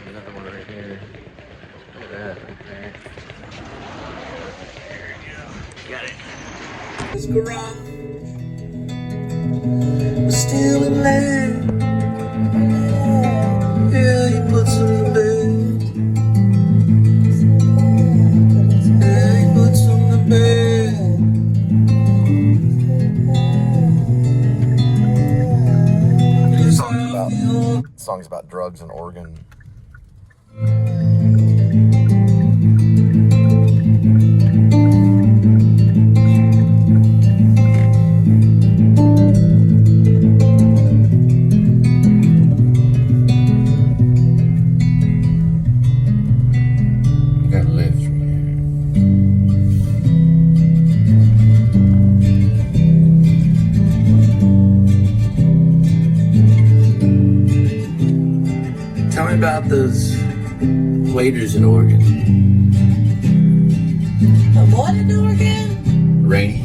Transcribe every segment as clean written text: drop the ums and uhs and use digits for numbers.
Another one right here. Look at that right there. Got it. This garage was still in land. Yeah, he puts on the bed. Yeah, he puts on the bed. Songs about drugs in Oregon. Tell me about those waiters in Oregon. What in Oregon? Rainy.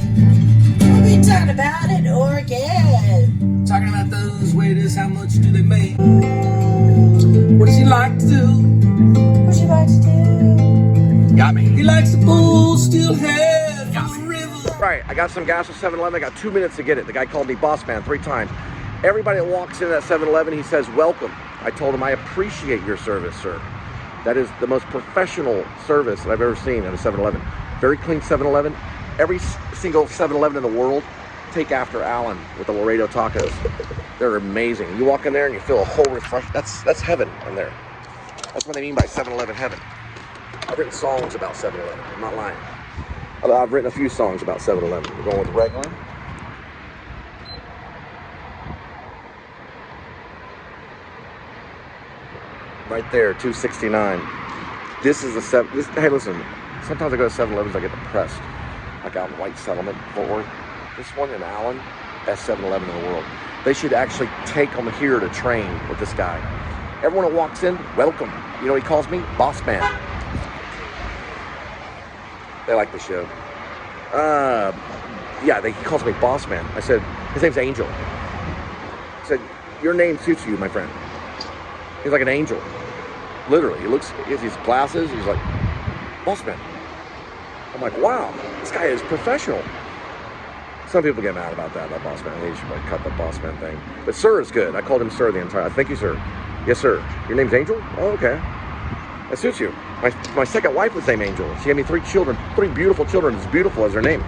What are you talking about in Oregon? Talking about those waiters, how much do they make? What does he like to do? What you like to do? Got me. He likes to pull steel head from the river. Right, I got some gas at 7-Eleven. I got 2 minutes to get it. The guy called me boss man 3 times. Everybody that walks in at 7-Eleven, he says, welcome. I told him, I appreciate your service, sir. That is the most professional service that I've ever seen at a 7-Eleven. Very clean 7-Eleven. Every single 7-Eleven in the world, take after Allen with the Laredo tacos. They're amazing. You walk in there and you feel a whole refresh. That's heaven in there. That's what they mean by 7-Eleven heaven. I've written songs about 7-Eleven. I'm not lying. I've written a few songs about 7-Eleven. We're going with regular. Right there, 269. This is the hey, listen. Sometimes I go to 7-Elevens, I get depressed. Like out in White Settlement, Fort Worth. This one in Allen, best 7-Eleven in the world. They should actually take them here to train with this guy. Everyone that walks in, welcome. You know what he calls me? Boss man. They like the show. Yeah, he calls me boss man. I said, his name's Angel. I said, your name suits you, my friend. He's like an angel. Literally, he has these glasses. He's like, boss man. I'm like, wow, this guy is professional. Some people get mad about that boss man. They should like cut the boss man thing. But sir is good. I called him sir the entire time. Thank you, sir. Yes, sir. Your name's Angel? Oh, okay. That suits you. My second wife was named Angel. She had me 3 children, 3 beautiful children, as beautiful as her name.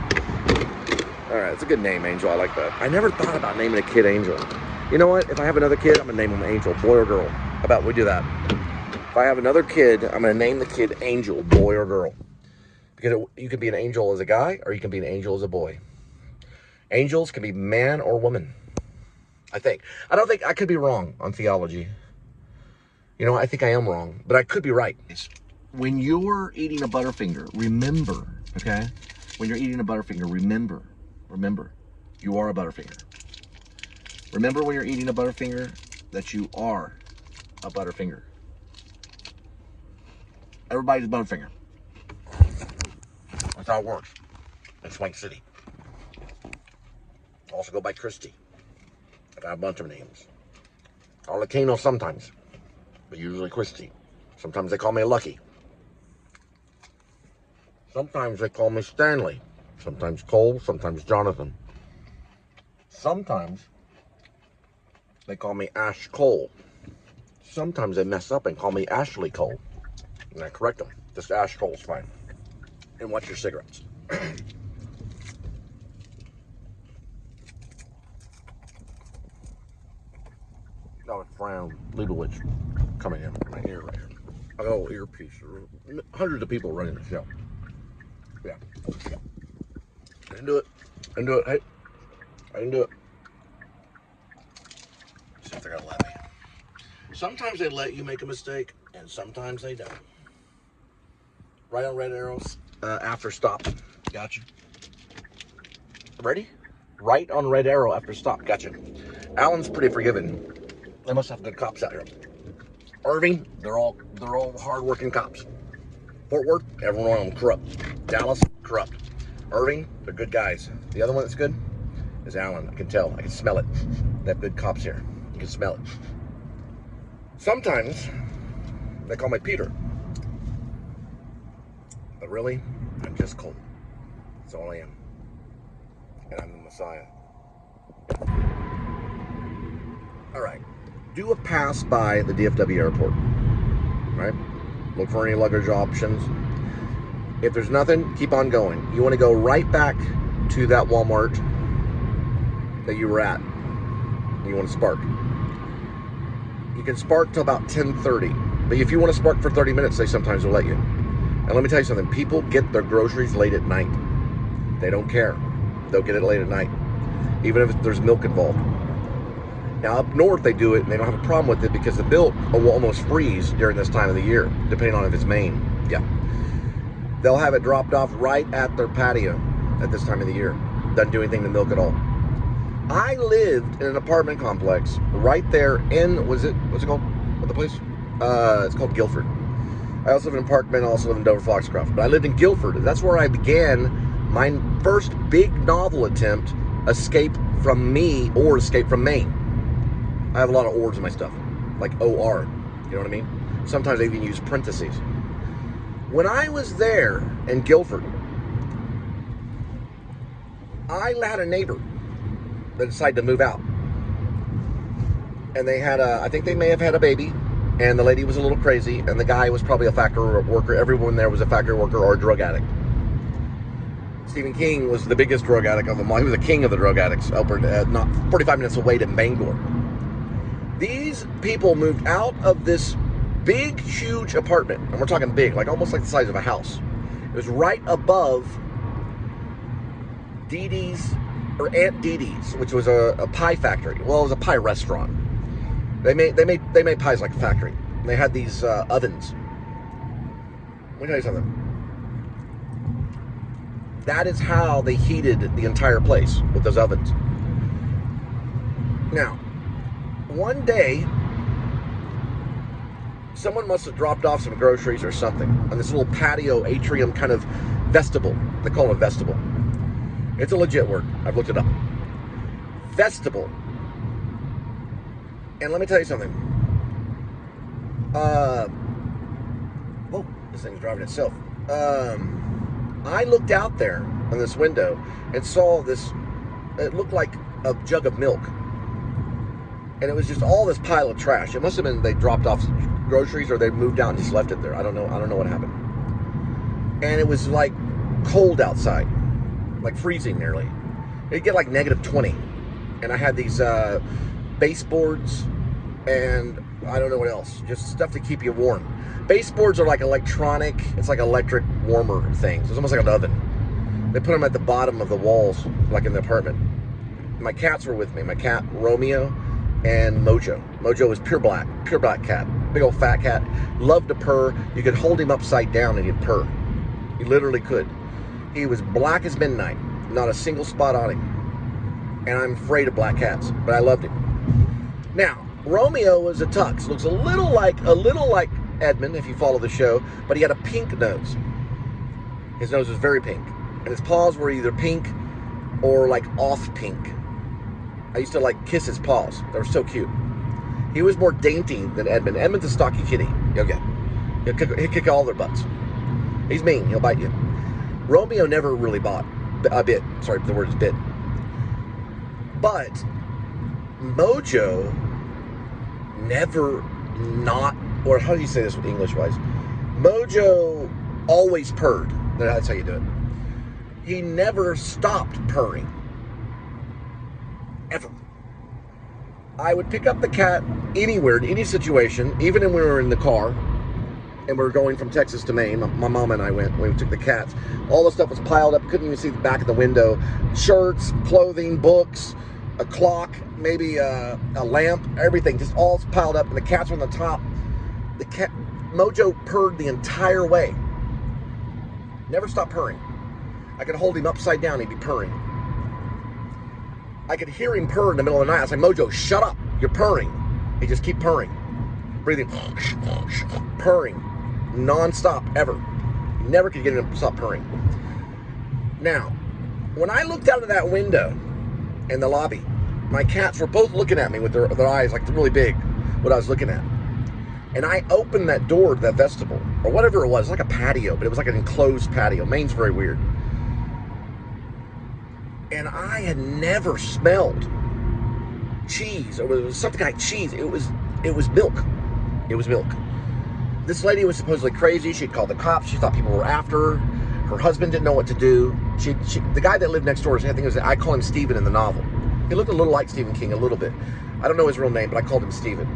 All right, it's a good name, Angel. I like that. I never thought about naming a kid Angel. You know what? If I have another kid, I'm gonna name him Angel, boy or girl. How about we do that? If I have another kid, I'm gonna name the kid Angel, boy or girl. Because you can be an angel as a guy, or you can be an angel as a boy. Angels can be man or woman, I think. I don't think, I could be wrong on theology. You know, I think I am wrong, but I could be right. When you're eating a Butterfinger, remember, okay? When you're eating a Butterfinger, remember, you are a Butterfinger. Remember when you're eating a Butterfinger that you are a Butterfinger. Everybody's a Butterfinger. That's how it works in Swank City. Also go by Christy. I got a bunch of names. Arlecano sometimes, but usually Christy. Sometimes they call me Lucky. Sometimes they call me Stanley. Sometimes Cole, sometimes Jonathan. Sometimes they call me Ash Cole. Sometimes they mess up and call me Ashley Cole. And I correct them. Just Ash Cole's fine. And watch your cigarettes. background Leibowitz coming in my ear right here. I got a little earpiece. Hundreds of people running the show. Yeah. I didn't do it. I didn't do it. Hey, I didn't do it. See if they're gonna let me. Sometimes they let you make a mistake, and sometimes they don't. Right on red arrows after stop. Gotcha. Ready? Right on red arrow after stop. Gotcha. Allen's pretty forgiving. They must have good cops out here. Irving, they're all hard-working cops. Fort Worth, every one of them corrupt. Dallas, corrupt. Irving, they're good guys. The other one that's good is Allen. I can tell. I can smell it. They have good cops here. You can smell it. Sometimes they call me Peter. But really, I'm just Cole. That's all I am. And I'm the Messiah. All right. Do a pass by the DFW airport. Right? Look for any luggage options. If there's nothing, keep on going. You want to go right back to that Walmart that you were at. You want to spark. You can spark till about 10:30. But if you want to spark for 30 minutes, they sometimes will let you. And let me tell you something. People get their groceries late at night. They don't care. They'll get it late at night. Even if there's milk involved. Now, up north, they do it, and they don't have a problem with it because the milk will almost freeze during this time of the year, depending on if it's Maine. Yeah. They'll have it dropped off right at their patio at this time of the year. Doesn't do anything to milk at all. I lived in an apartment complex right there in, what's it called? What the place? It's called Guilford. I also live in Parkman, I also live in Dover Foxcroft. But I lived in Guilford. That's where I began my first big novel attempt, Escape from Me or Escape from Maine. I have a lot of ors in my stuff, like OR, you know what I mean? Sometimes I even use parentheses. When I was there in Guilford, I had a neighbor that decided to move out. And they had I think they may have had a baby, and the lady was a little crazy, and the guy was probably a factory worker. Everyone there was a factory worker or a drug addict. Stephen King was the biggest drug addict of them all. He was the king of the drug addicts, over not 45 minutes away to Bangor. These people moved out of this big, huge apartment, and we're talking big, like almost like the size of a house. It was right above Dee Dee's, or Aunt Dee Dee's, which was a pie factory. Well, it was a pie restaurant. They made pies like a factory. They had these ovens. Let me tell you something. That is how they heated the entire place, with those ovens. Now, one day, someone must have dropped off some groceries or something on this little patio atrium kind of vestibule. They call it a vestibule. It's a legit word. I've looked it up. Vestibule. And let me tell you something. Whoa, this thing's driving itself. I looked out there on this window and saw this, it looked like a jug of milk. And it was just all this pile of trash. It must have been they dropped off groceries or they moved out and just left it there. I don't know what happened. And it was like cold outside, like freezing nearly. It'd get like -20. And I had these baseboards and I don't know what else. Just stuff to keep you warm. Baseboards are like electronic. It's like electric warmer things. It's almost like an oven. They put them at the bottom of the walls, like in the apartment. My cats were with me. My cat, Romeo, and Mojo. Mojo was pure black cat. Big old fat cat. Loved to purr. You could hold him upside down and he'd purr. He literally could. He was black as midnight. Not a single spot on him. And I'm afraid of black cats, but I loved him. Now, Romeo was a tux. Looks a little like Edmund, if you follow the show, but he had a pink nose. His nose was very pink. And his paws were either pink or like off pink. I used to like kiss his paws. They were so cute. He was more dainty than Edmund. Edmund's a stocky kitty. Okay. He'll kick all their butts. He's mean. He'll bite you. Romeo never really bit. Sorry, the word is bit. But Mojo never not, or how do you say this with English-wise? Mojo always purred. That's how you do it. He never stopped purring. Ever. I would pick up the cat anywhere, in any situation, even when we were in the car, and we were going from Texas to Maine. My mom and I went when we took the cats. All the stuff was piled up, couldn't even see the back of the window. Shirts, clothing, books, a clock, maybe a lamp, everything, just all piled up, and the cats were on the top. The cat, Mojo purred the entire way. Never stopped purring. I could hold him upside down, he'd be purring. I could hear him purr in the middle of the night. I was like, Mojo, shut up, you're purring. He'd just keep purring. Breathing, purring, non-stop, ever. Never could get him to stop purring. Now, when I looked out of that window in the lobby, my cats were both looking at me with their eyes like really big, what I was looking at. And I opened that door to that vestibule, or whatever it was, like a patio, but it was like an enclosed patio. Maine's very weird. And I had never smelled cheese, or it was something like cheese. It was milk. It was milk. This lady was supposedly crazy. She'd called the cops. She thought people were after her. Her husband didn't know what to do. The guy that lived next door, I call him Stephen in the novel. He looked a little like Stephen King, a little bit. I don't know his real name, but I called him Stephen.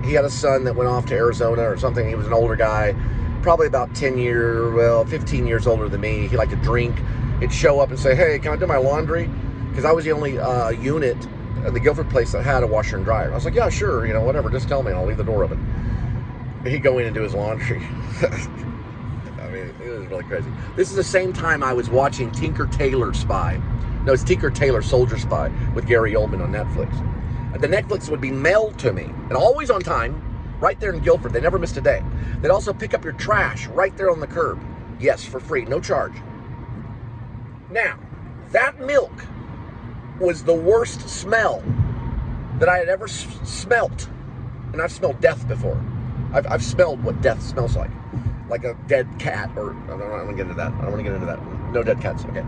He had a son that went off to Arizona or something. He was an older guy, probably about 15 years older than me. He liked to drink. He'd show up and say, hey, can I do my laundry? Because I was the only unit at the Guilford place that had a washer and dryer. I was like, yeah, sure, whatever, just tell me and I'll leave the door open. But he'd go in and do his laundry. I mean, it was really crazy. This is the same time I was watching Tinker Tailor Spy. No, it's Tinker Tailor Soldier Spy with Gary Oldman on Netflix. The Netflix would be mailed to me, and always on time, right there in Guilford. They never missed a day. They'd also pick up your trash right there on the curb. Yes, for free, no charge. Now, that milk was the worst smell that I had ever smelt. And I've smelled death before. I've smelled what death smells like a dead cat, or I don't want to get into that. I don't want to get into that. No dead cats, okay.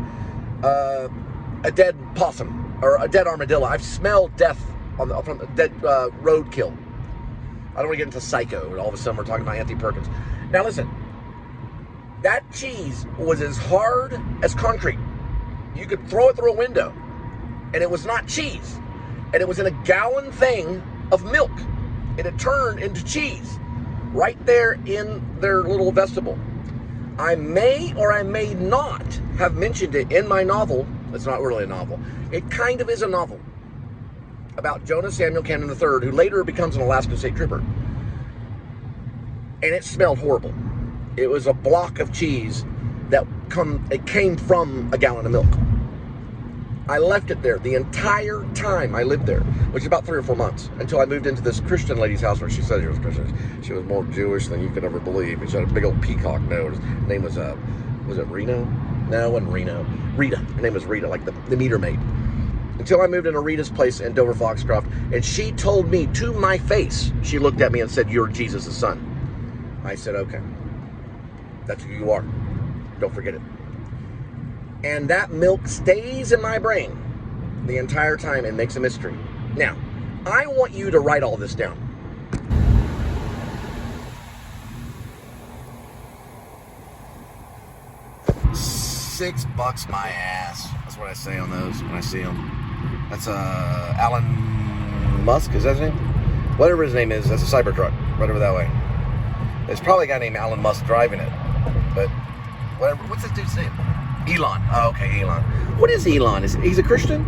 A dead possum or a dead armadillo. I've smelled death from a dead roadkill. I don't want to get into Psycho, and all of a sudden we're talking about Auntie Perkins. Now listen, that cheese was as hard as concrete. You could throw it through a window, and it was not cheese. And it was in a gallon thing of milk. It had turned into cheese right there in their little vestibule. I may or I may not have mentioned it in my novel. It's not really a novel. It kind of is a novel about Jonah Samuel Cannon III, who later becomes an Alaska State Trooper. And it smelled horrible. It was a block of cheese that came from a gallon of milk. I left it there the entire time I lived there, which is about 3 or 4 months, until I moved into this Christian lady's house where she said she was Christian. She was more Jewish than you could ever believe. She had a big old peacock nose. Her name was it Reno? No, it wasn't Reno. Rita. Her name was Rita, like the meter maid. Until I moved into Rita's place in Dover Foxcroft, and she told me to my face, she looked at me and said, "You're Jesus' son." I said, okay. That's who you are. Don't forget it. And that milk stays in my brain the entire time and makes a mystery. Now, I want you to write all this down. $6 my ass. That's what I say on those when I see them. That's Elon Musk, is that his name? Whatever his name is, that's a Cybertruck, right over that way. There's probably a guy named Elon Musk driving it, but whatever. What's this dude's name? Elon. Oh, okay, Elon. What is Elon? He's a Christian?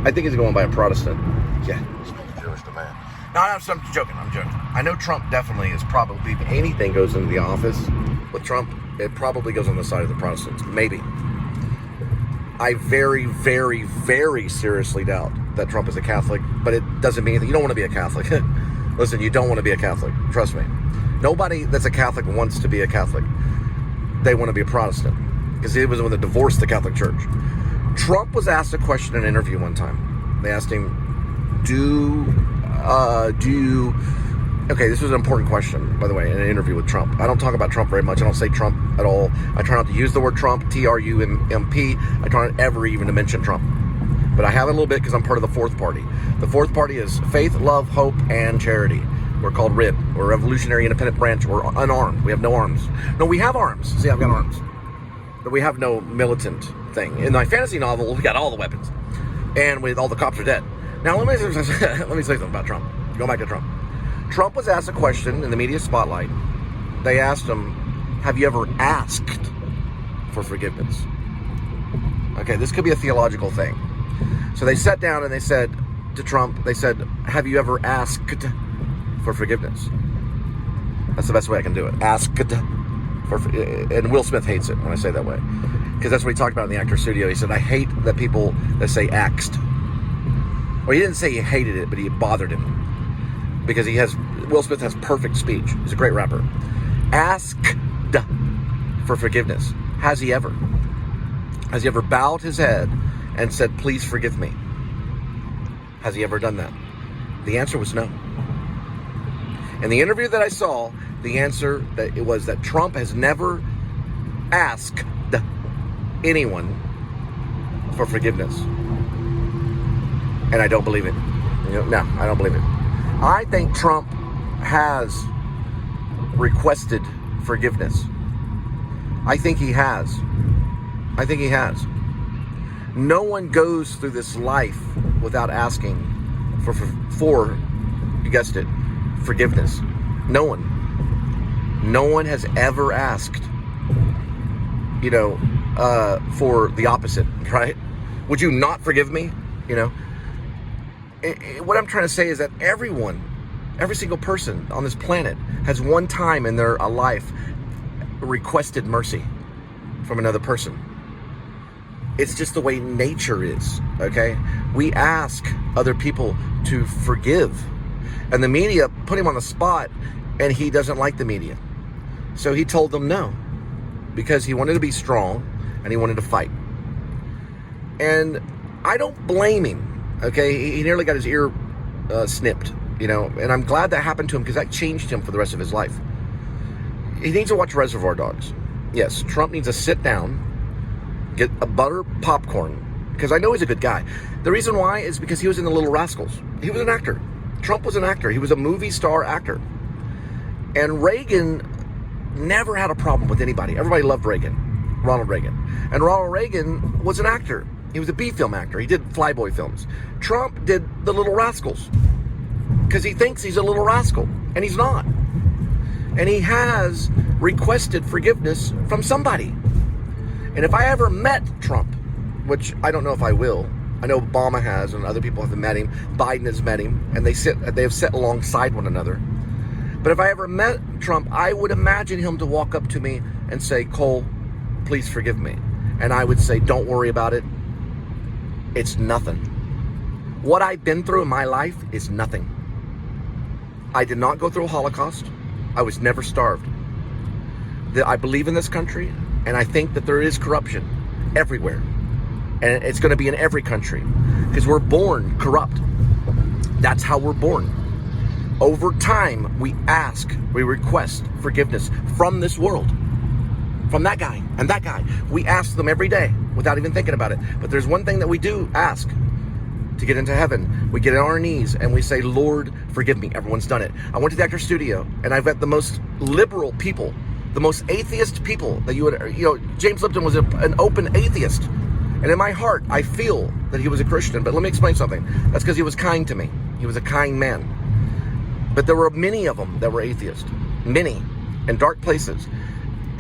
I think he's going by a Protestant. Yeah, he's Jewish to man. No, I'm joking. I'm joking. I know Trump definitely is probably, if anything goes into the office with Trump, it probably goes on the side of the Protestants. Maybe. I very, very, very seriously doubt that Trump is a Catholic, but it doesn't mean that you don't want to be a Catholic. Listen, you don't want to be a Catholic. Trust me. Nobody that's a Catholic wants to be a Catholic. They want to be a Protestant, because he was the one that divorced the Catholic Church. Trump was asked a question in an interview one time. They asked him, okay, this was an important question, by the way, in an interview with Trump. I don't talk about Trump very much. I don't say Trump at all. I try not to use the word Trump, T-R-U-M-P. I try not ever even to mention Trump. But I have a little bit because I'm part of the fourth party. The fourth party is faith, love, hope, and charity. We're called RIB. We're a Revolutionary Independent Branch. We're unarmed. We have no arms. No, we have arms. See, I've got arms. But we have no militant thing. In my fantasy novel, we got all the weapons. And all the cops are dead. Now, let me say something about Trump. Go back to Trump. Trump was asked a question in the media spotlight. They asked him, have you ever asked for forgiveness? Okay, this could be a theological thing. So they sat down and they said to Trump, they said, have you ever asked for forgiveness? That's the best way I can do it. Asked for, and Will Smith hates it when I say it that way. Because that's what he talked about in the Actors Studio. He said, I hate that people that say axed. Well, he didn't say he hated it, but he bothered him. Because Will Smith has perfect speech. He's a great rapper. Asked for forgiveness. Has he ever? Has he ever bowed his head and said, please forgive me? Has he ever done that? The answer was no. In the interview that I saw, the answer that it was that Trump has never asked anyone for forgiveness. And I don't believe it. No, I don't believe it. I think Trump has requested forgiveness. I think he has. I think he has. No one goes through this life without asking for you guessed it, forgiveness. No one. No one has ever asked, for the opposite, right? Would you not forgive me? What I'm trying to say is that every single person on this planet has one time in their life requested mercy from another person. It's just the way nature is, okay? We ask other people to forgive. And the media put him on the spot, and he doesn't like the media. So he told them no, because he wanted to be strong, and he wanted to fight. And I don't blame him, okay? He nearly got his ear snipped, and I'm glad that happened to him because that changed him for the rest of his life. He needs to watch Reservoir Dogs. Yes, Trump needs to sit down, get a butter popcorn, because I know he's a good guy. The reason why is because he was in The Little Rascals. He was an actor. Trump was an actor. He was a movie star actor. And Reagan never had a problem with anybody. Everybody loved Reagan, Ronald Reagan. And Ronald Reagan was an actor. He was a B-film actor. He did Flyboy films. Trump did The Little Rascals because he thinks he's a little rascal, and he's not. And he has requested forgiveness from somebody. And if I ever met Trump, which I don't know if I will, I know Obama has and other people have met him, Biden has met him, and they have sat alongside one another. But if I ever met Trump, I would imagine him to walk up to me and say, Cole, please forgive me. And I would say, don't worry about it. It's nothing. What I've been through in my life is nothing. I did not go through a Holocaust. I was never starved. I believe in this country, and I think that there is corruption everywhere. And it's going to be in every country because we're born corrupt. That's how we're born. Over time, we request forgiveness from this world, from that guy and that guy. We ask them every day without even thinking about it. But there's one thing that we do ask to get into heaven. We get on our knees and we say, Lord, forgive me. Everyone's done it. I went to the Actors Studio and I've met the most liberal people, the most atheist people that you would, James Lipton was an open atheist. And in my heart, I feel that he was a Christian. But let me explain something. That's because he was kind to me. He was a kind man. But there were many of them that were atheists. Many. In dark places.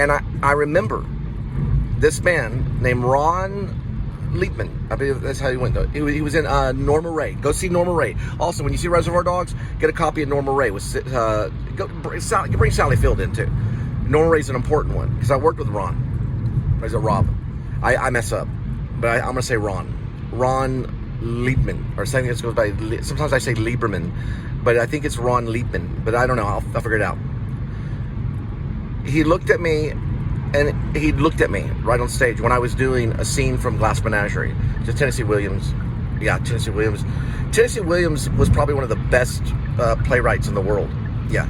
And I remember this man named Ron Liebman. I believe that's how he went, though. He was in Norma Rae. Go see Norma Rae. Also, when you see Reservoir Dogs, get a copy of Norma Rae. Bring Sally Field in, too. Norma Rae's an important one. Because I worked with Ron. Or is it Rob? I mess up. But I'm going to say Ron. Ron Liebman. Or something that goes by... Sometimes I say Lieberman. But I think it's Ron Liebman. But I don't know. I'll figure it out. He looked at me, and he looked at me right on stage when I was doing a scene from Glass Menagerie. Just Tennessee Williams. Yeah, Tennessee Williams. Tennessee Williams was probably one of the best playwrights in the world. Yeah.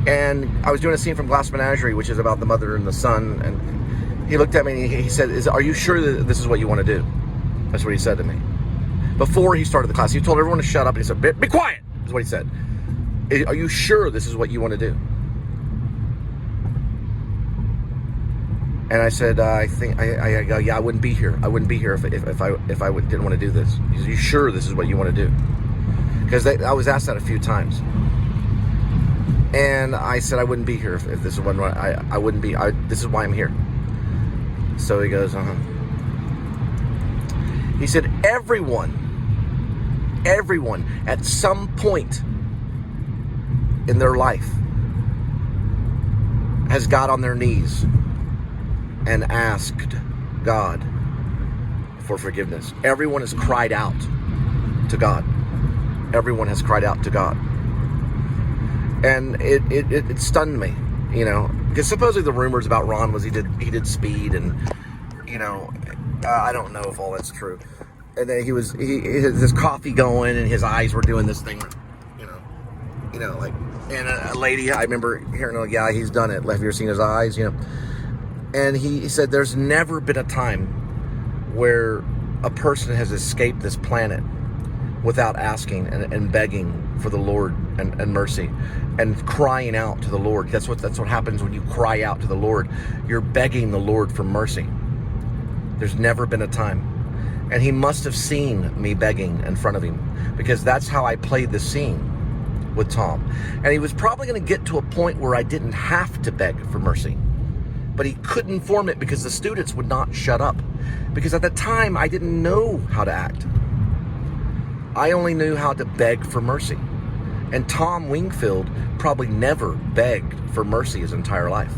And I was doing a scene from Glass Menagerie, which is about the mother and the son. And he looked at me and he said, are you sure that this is what you want to do? That's what he said to me. Before he started the class, he told everyone to shut up, and he said, be quiet, is what he said. Are you sure this is what you want to do? And I said, I go, yeah, I wouldn't be here. I wouldn't be here if I didn't want to do this. He said, you sure this is what you want to do? Because I was asked that a few times. And I said I wouldn't be here if this is what I wouldn't be. This is why I'm here. So he goes, He said, everyone at some point in their life has got on their knees and asked God for forgiveness. Everyone has cried out to God. Everyone has cried out to God. And it stunned me, because supposedly the rumors about Ron was he did speed, and I don't know if all that's true. And then he had his coffee going, and his eyes were doing this thing, like. And a lady, I remember hearing, yeah, he's done it. Have you ever seen his eyes, And he said there's never been a time where a person has escaped this planet without asking and begging for the Lord and mercy and crying out to the Lord. That's what happens when you cry out to the Lord. You're begging the Lord for mercy. There's never been a time. And he must have seen me begging in front of him, because that's how I played the scene with Tom. And he was probably going to get to a point where I didn't have to beg for mercy. But he couldn't form it because the students would not shut up. Because at the time, I didn't know how to act. I only knew how to beg for mercy. And Tom Wingfield probably never begged for mercy his entire life.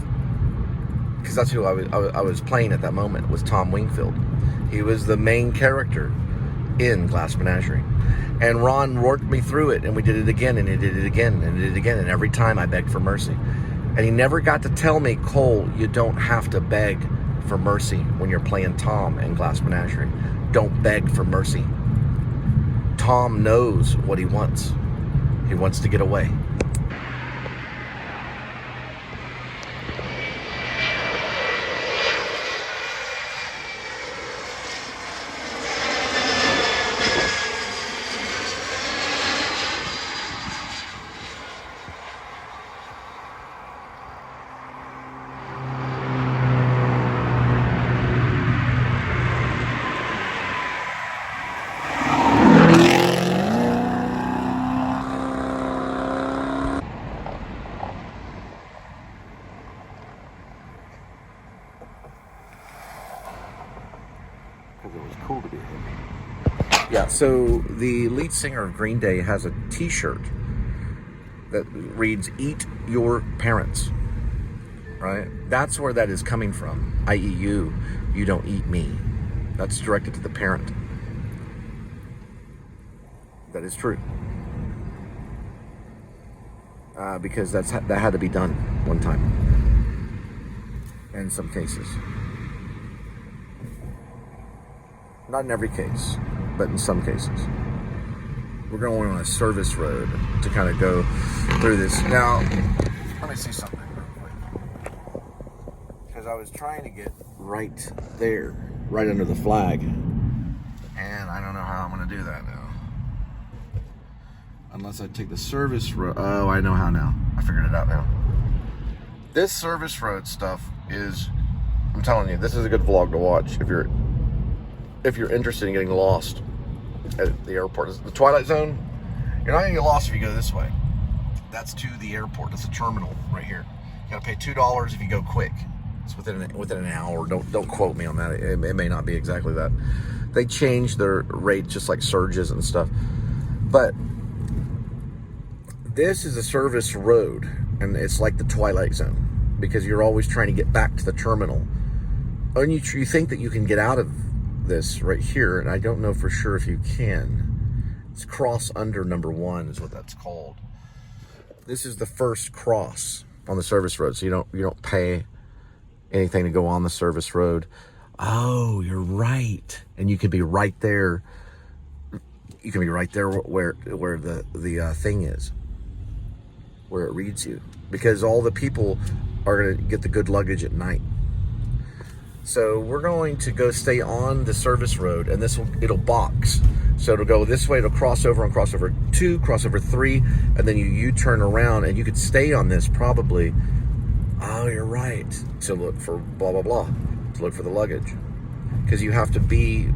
Because that's who I was playing at that moment, was Tom Wingfield. He was the main character in Glass Menagerie. And Ron worked me through it, and we did it again, and he did it again, and did it again, and every time I begged for mercy. And he never got to tell me, Cole, you don't have to beg for mercy when you're playing Tom in Glass Menagerie. Don't beg for mercy. Tom knows what he wants. He wants to get away. Because it was cool to be a hippie. Yeah, so the lead singer of Green Day has a t-shirt that reads, "Eat your parents," right? That's where that is coming from. I eat you, you don't eat me. That's directed to the parent. That is true. Because that had to be done one time. In some cases. Not in every case, but in some cases. We're going on a service road to kind of go through this. Now, let me see something real quick. Because I was trying to get right there, right under the flag. And I don't know how I'm going to do that now. Unless I take the service road. Oh, I know how now. I figured it out now. This service road stuff is, I'm telling you, this is a good vlog to watch if you're interested in getting lost at the airport. It's the Twilight Zone. You're not gonna get lost if you go this way. That's to the airport. That's a terminal right here. You gotta pay $2 if you go quick. It's within an hour. Don't quote me on that. It may not be exactly that. They change their rates just like surges and stuff. But this is a service road, and it's like the Twilight Zone because you're always trying to get back to the terminal. And you think that you can get out of this right here, and I don't know for sure if you can. It's cross under number 1 is what that's called. This is the first cross on the service road, so you don't pay anything to go on the service road. Oh, you're right. And you can be right there. You can be right there where the thing is, where it reads you, because all the people are going to get the good luggage at night. So we're going to go stay on the service road, and it'll box. So it'll go this way, it'll cross over on crossover 2, crossover 3, and then you U-turn around, and you could stay on this probably, oh, you're right, to look for blah, blah, blah, to look for the luggage. Because you have to be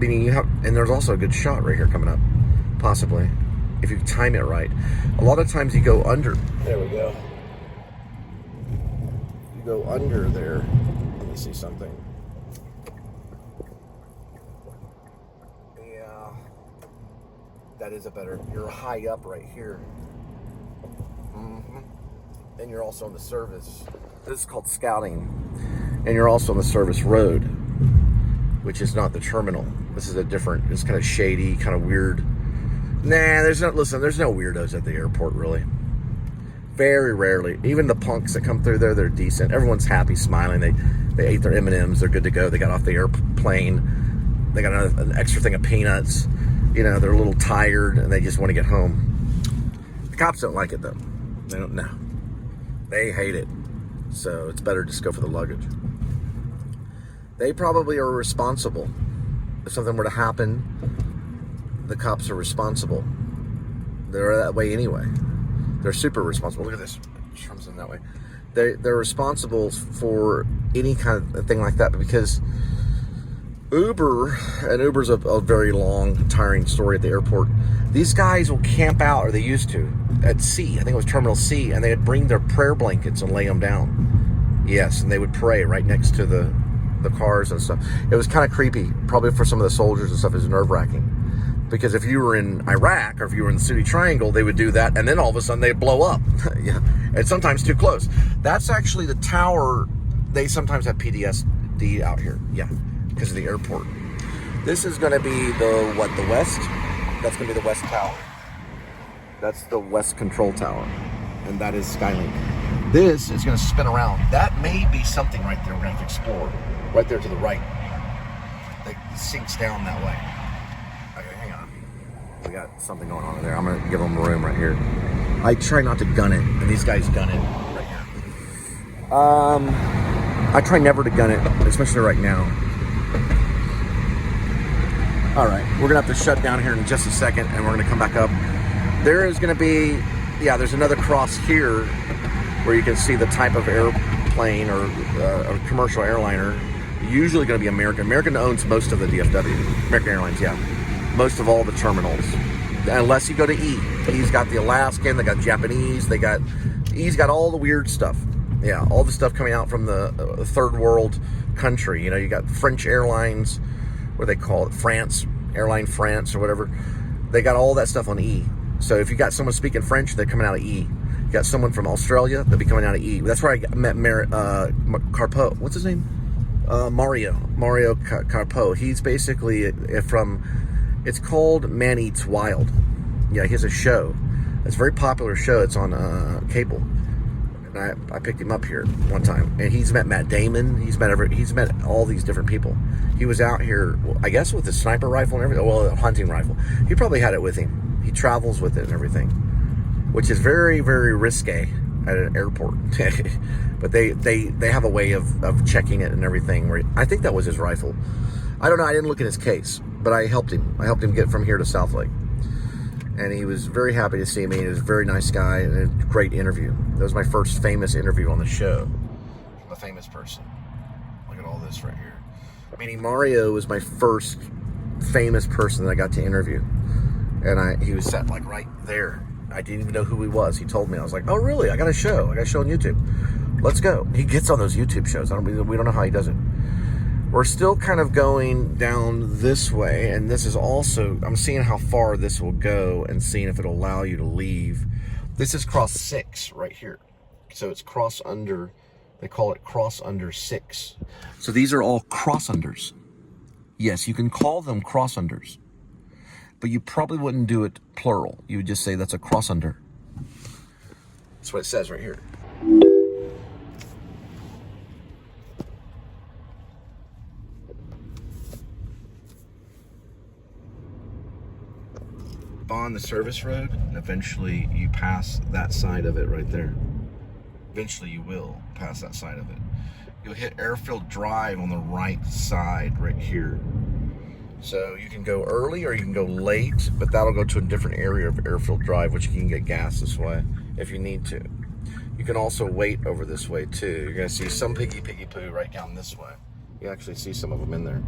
meaning you have, and there's also a good shot right here coming up, possibly, if you time it right. A lot of times you go under. There we go. You go under there. Let me see something. Yeah, that is a better. You're high up right here. And you're also on the service. This is called scouting, and you're also on the service road, which is not the terminal. This is a different. It's kind of shady, kind of weird. Nah, there's no weirdos at the airport, really. Very rarely. Even the punks that come through there, they're decent. Everyone's happy, smiling. They ate their M&Ms. They're good to go. They got off the airplane. They got an extra thing of peanuts. You know, they're a little tired, and they just want to get home. The cops don't like it, though. They don't know. They hate it. So it's better to just go for the luggage. They probably are responsible. If something were to happen, the cops are responsible. They're that way anyway. They're super responsible. Look at this. It comes in that way. They're responsible for any kind of thing like that, because Uber's a very long, tiring story at the airport. These guys will camp out, or they used to, at C. I think it was Terminal C, and they would bring their prayer blankets and lay them down. Yes, and they would pray right next to the cars and stuff. It was kind of creepy, probably for some of the soldiers and stuff. It was nerve-wracking, because if you were in Iraq or if you were in the City Triangle, they would do that, and then all of a sudden they'd blow up. Yeah, and sometimes too close. That's actually the tower. They sometimes have PTSD out here. Yeah, because of the airport. This is going to be the west. That's going to be the west tower. That's the west control tower, and that is Skylink. This is going to spin around. That may be something right there we're going to have to explore. Right there to the right. It sinks down that way. Okay, hang on. We got something going on there. I'm going to give them room right here. I try not to gun it, and these guys gun it right here. I try never to gun it, especially right now. All right, we're going to have to shut down here in just a second, and we're going to come back up. There is going to be, there's another cross here where you can see the type of airplane or a commercial airliner. Usually going to be American. American owns most of the DFW. American Airlines, most of all the terminals. Unless you go to E. E's got the Alaskan, they got Japanese, E's got all the weird stuff. Yeah, all the stuff coming out from the third world country. You know, you got French Airlines, what do they call it? Airline France or whatever. They got all that stuff on E. So if you got someone speaking French, they're coming out of E. You got someone from Australia, they'll be coming out of E. That's where I met Carpo. What's his name? Mario Carpo. He's basically from, it's called Man Eats Wild. Yeah, he has a show. It's a very popular show. It's on cable. And I picked him up here one time, and he's met Matt Damon. He's met all these different people. He was out here, I guess, with a sniper rifle and everything. Well, a hunting rifle. He probably had it with him. He travels with it and everything, which is very, very risque at an airport. But they have a way of checking it and everything. Where I think that was his rifle. I don't know. I didn't look in his case, but I helped him. I helped him get from here to South Lake. And he was very happy to see me. He was a very nice guy and a great interview. That was my first famous interview on the show. I'm a famous person. Look at all this right here. Meaning Mario was my first famous person that I got to interview. And he was set like right there. I didn't even know who he was. He told me. I was like, oh, really? I got a show. I got a show on YouTube. Let's go. He gets on those YouTube shows. We don't know how he does it. We're still kind of going down this way, and this is also, I'm seeing how far this will go and seeing if it'll allow you to leave. This is cross 6 right here. So it's cross under, they call it cross under 6. So these are all cross unders. Yes, you can call them cross unders, but you probably wouldn't do it plural. You would just say that's a cross under. That's what it says right here. On the service road, and eventually you pass that side of it right there. Eventually you will pass that side of it. You'll hit Airfield Drive on the right side right here. So you can go early or you can go late, but that'll go to a different area of Airfield Drive, which you can get gas this way if you need to. You can also wait over this way too. You're gonna see some piggy poo right down this way. You actually see some of them in there.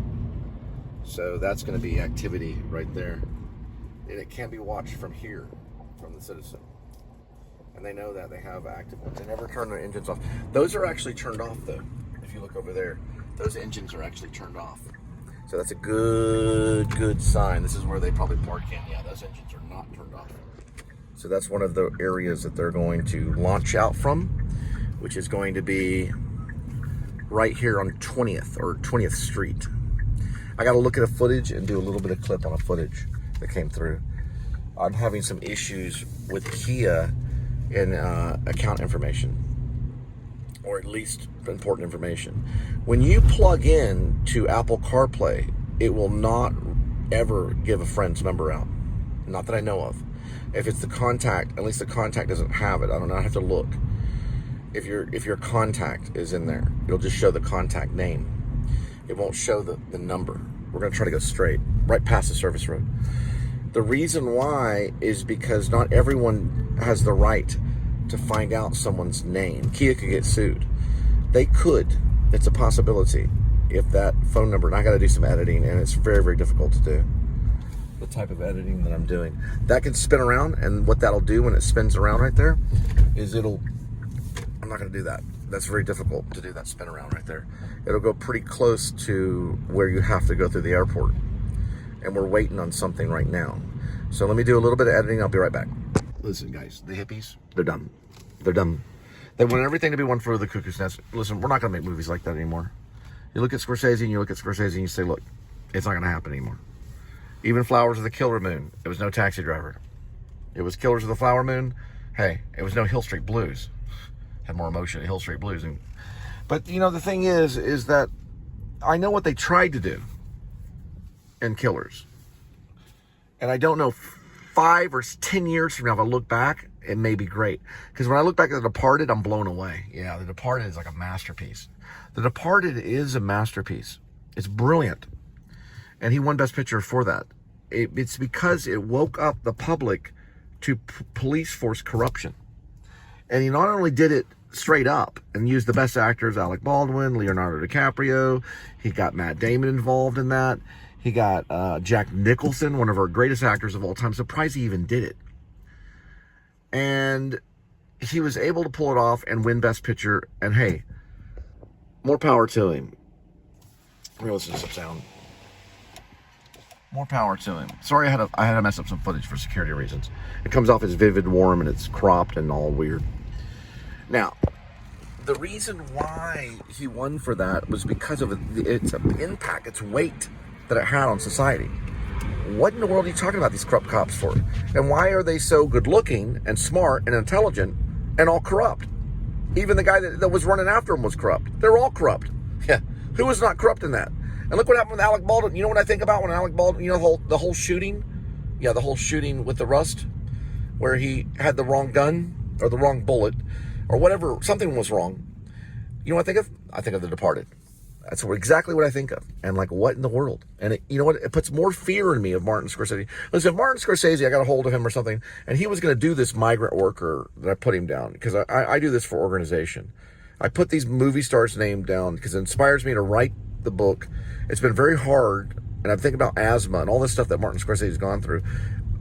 So that's going to be activity right there. And it can be watched from here, from the citizen. And they know that. They have active ones. They never turn their engines off. Those are actually turned off, though. If you look over there, those engines are actually turned off. So that's a good sign. This is where they probably park in. Yeah, those engines are not turned off. So that's one of the areas that they're going to launch out from, which is going to be right here on 20th or 20th Street. I got to look at a footage and do a little bit of clip on a footage that came through. I'm having some issues with Kia in account information, or at least important information. When you plug in to Apple CarPlay, it will not ever give a friend's number out. Not that I know of. If it's the contact, at least the contact doesn't have it. I don't know. I have to look. If your contact is in there, it'll just show the contact name. It won't show the number. We're going to try to go straight, right past the service road. The reason why is because not everyone has the right to find out someone's name. Kia could get sued. They could. It's a possibility if that phone number, and I got to do some editing, and it's very difficult to do. The type of editing that I'm doing. That can spin around, and what that'll do when it spins around right there is I'm not going to do that. That's very difficult to do that spin around right there. It'll go pretty close to where you have to go through the airport. And we're waiting on something right now. So let me do a little bit of editing. I'll be right back. Listen, guys, the hippies, they're dumb. They're dumb. They want everything to be one flew over the cuckoo's nest. Listen, we're not going to make movies like that anymore. You look at Scorsese and you say, look, it's not going to happen anymore. Even Flowers of the Killer Moon, it was no Taxi Driver. It was Killers of the Flower Moon. Hey, it was no Hill Street Blues. Had more emotion at Hill Street Blues. But, you know, the thing is that I know what they tried to do in Killers. And I don't know, 5 or 10 years from now, if I look back, it may be great. Because when I look back at The Departed, I'm blown away. Yeah, The Departed is like a masterpiece. The Departed is a masterpiece. It's brilliant. And he won Best Picture for that. It's because it woke up the public to police force corruption. And he not only did it straight up and used the best actors, Alec Baldwin, Leonardo DiCaprio. He got Matt Damon involved in that. He got Jack Nicholson, one of our greatest actors of all time. Surprised he even did it. And he was able to pull it off and win Best Picture. And hey, more power to him. Let me listen to some sound. More power to him. Sorry, I had to mess up some footage for security reasons. It comes off as vivid, warm, and it's cropped and all weird. Now, the reason why he won for that was because of its impact, its weight that it had on society. What in the world are you talking about these corrupt cops for? And why are they so good looking and smart and intelligent and all corrupt? Even the guy that was running after him was corrupt. They're all corrupt. Yeah. Who was not corrupt in that? And look what happened with Alec Baldwin. You know what I think about when Alec Baldwin, you know, the whole shooting? Yeah, the whole shooting with the Rust, where he had the wrong gun or the wrong bullet or whatever, something was wrong. You know what I think of? I think of The Departed. That's exactly what I think of. And like, what in the world? And you know what? It puts more fear in me of Martin Scorsese. Listen, if Martin Scorsese, I got a hold of him or something, and he was going to do this migrant worker, that I put him down, because I do this for organization. I put these movie stars' name down because it inspires me to write the book. It's been very hard, and I'm thinking about asthma and all this stuff that Martin Scorsese has gone through.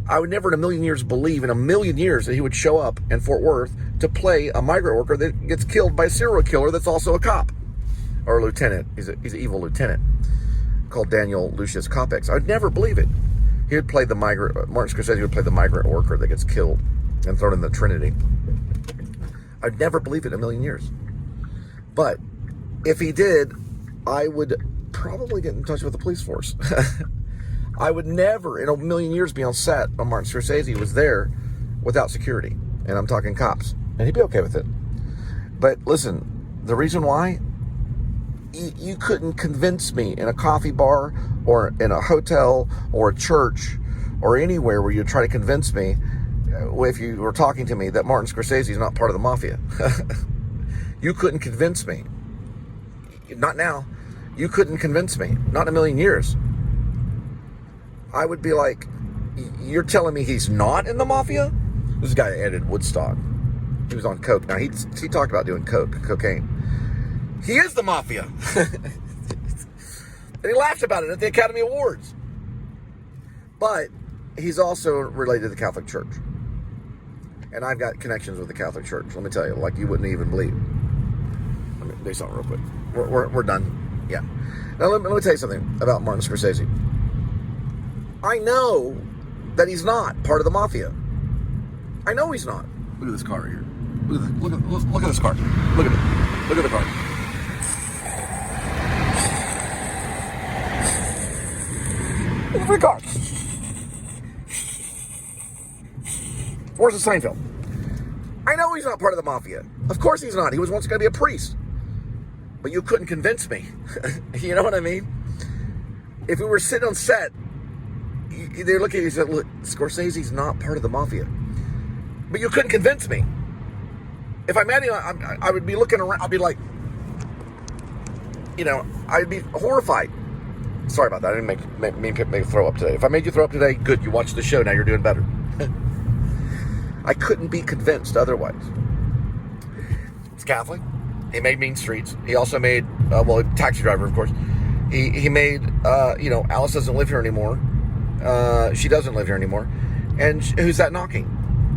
I would never in a million years believe in a million years that he would show up in Fort Worth to play a migrant worker that gets killed by a serial killer that's also a cop or a lieutenant. He's an evil lieutenant called Daniel Lucius Copex. I would never believe it. He would play the migrant. Martin Scorsese would play the migrant worker that gets killed and thrown in the Trinity. I'd never believe it in a million years. But if he did, I would probably get in touch with the police force. I would never in a million years be on set when Martin Scorsese was there without security. And I'm talking cops. And he'd be okay with it. But listen, the reason why, you couldn't convince me in a coffee bar or in a hotel or a church or anywhere where you try to convince me, if you were talking to me, that Martin Scorsese is not part of the mafia. You couldn't convince me. Not now. You couldn't convince me. Not in a million years. I would be like, you're telling me he's not in the mafia? This guy edited Woodstock. He was on coke. Now, he talked about doing cocaine. He is the mafia. And he laughs about it at the Academy Awards. But he's also related to the Catholic Church. And I've got connections with the Catholic Church, let me tell you, like you wouldn't even believe. Let me do something real quick. We're done. Yeah. Now, let me tell you something about Martin Scorsese. I know that he's not part of the mafia. I know he's not. Look at this car right here. Look at this car. Look at it. Look at the car. Look at the car. Where's the Seinfeld? I know he's not part of the mafia. Of course he's not. He was once going to be a priest. But you couldn't convince me. You know what I mean? If we were sitting on set, they're looking at you and said, look, Scorsese's not part of the mafia. But you couldn't convince me. If I met him, I would be looking around. I'd be like, I'd be horrified. Sorry about that. I didn't make you throw up today. If I made you throw up today, good. You watched the show. Now you're doing better. I couldn't be convinced otherwise. He's Catholic. He made Mean Streets. He also made, Taxi Driver, of course. He made, Alice doesn't live here anymore. She doesn't live here anymore. And Who's That Knocking?